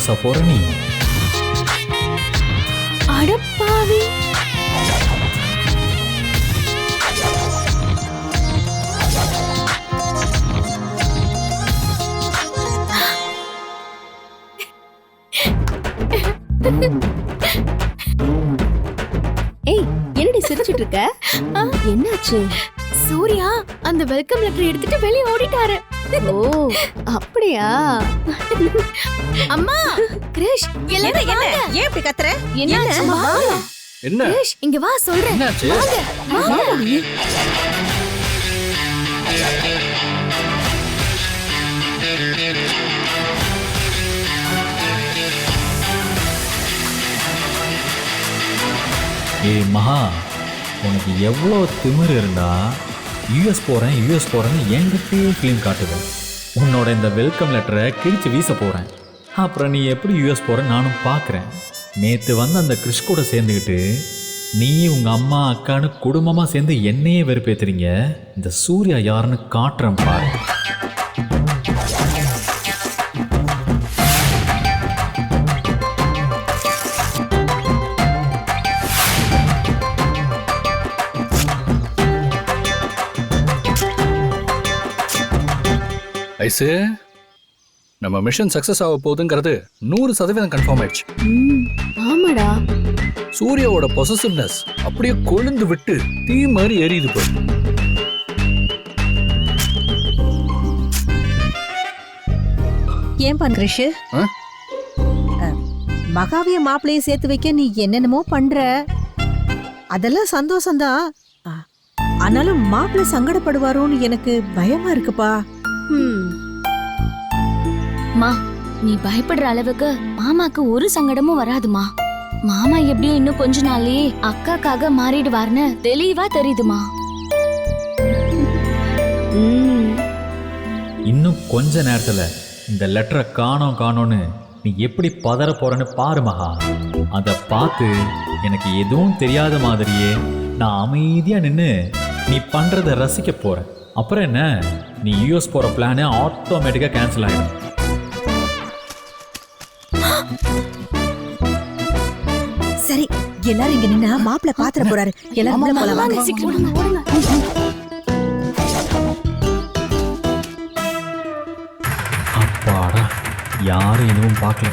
யூஎஸ்ஆ போற நீ. அடப்பாவி. ஏய், என்னடி சிரிச்சிட்டு இருக்க? என்னாச்சு? சூர்யா அந்த வெல்கம் லெட்டர் எடுத்துட்டு வெளிய ஓடிட்டாரு. ஓ, அப்படியா? அம்மா, கிரிஷ், எல்லாரும் என்ன வாங்க. ஏன் இப்படி கத்துற? என்னாச்சு? என்ன கிரிஷ், இங்க வா சொல்றேன். என்னாச்சு? வாங்க. ஏய் மகா, உனக்கு எவ்வளோ திமிரு இருந்தா யூஎஸ் போறேன்னு என்கிட்டயே ஃபிலிம் காட்டுவேன். உன்னோட இந்த வெல்கம் லெட்டரை கிழிச்சு வீச போறேன். அப்புறம் நீ எப்படி யூஎஸ் போற நானும் பார்க்குறேன். நேற்று வந்து அந்த கிறிஷ் கூட சேர்ந்துக்கிட்டு நீ உங்க அம்மா அக்கான்னு குடும்பமா சேர்ந்து என்னையே வெறுப்பேத்துறீங்க. இந்த சூர்யா யாருன்னு காட்டுறேன் பாரு. ஐசு, நம்ம மிஷன் சக்சஸ் ஆக போகுதுங்கிறது 100% கன்ஃபார்ம் ஆயிடுச்சு. ஆமாடா. சூர்யாவோட பொசசிவ்னஸ் அப்படியே கொழுந்து விட்டு தீ மாதிரி எரியுது போய். ஏன் கிரிஷ், ஆ? மகாவிய மாப்பிளையும் சேர்த்து வைக்க நீ என்னென்னமோ பண்ற. அதெல்லாம் சந்தோஷம்தான். ஆனாலும் மாப்பிள்ளை சங்கடப்படுவாரோன்னு எனக்கு பயமா இருக்குப்பா. மா, நீ பயப்படுற அளவுக்கு மாமாக்கு ஒரு சங்கடமும் வராதுமா. மாமா எப்படியும் இன்னும் கொஞ்ச நாள்லயே அக்காக்காக மாறிடுவார்னு தெளிவா தெரியுதுமா. இன்னும் கொஞ்ச நேரத்துல இந்த லெட்டரை காணோன்னு நீ எப்படி பதற போறன்னு பாரு மகா. அதை பார்த்து எனக்கு எதுவும் தெரியாத மாதிரியே நான் அமைதியா நின்று நீ பண்றத ரசிக்க போறேன். அப்புறம் என்ன, நீ யூஎஸ் போற பிளானே ஆட்டோமேட்டிக்கா கேன்சல் ஆயிடும். சரி, எல்லாரும் இங்க நின்னா மாப்பிள்ளை பாத்திர போறாரு. எல்லாரும் உள்ள போலாம் வாங்க. அப்பாடா, யாரும் எதுவும் பார்க்கல.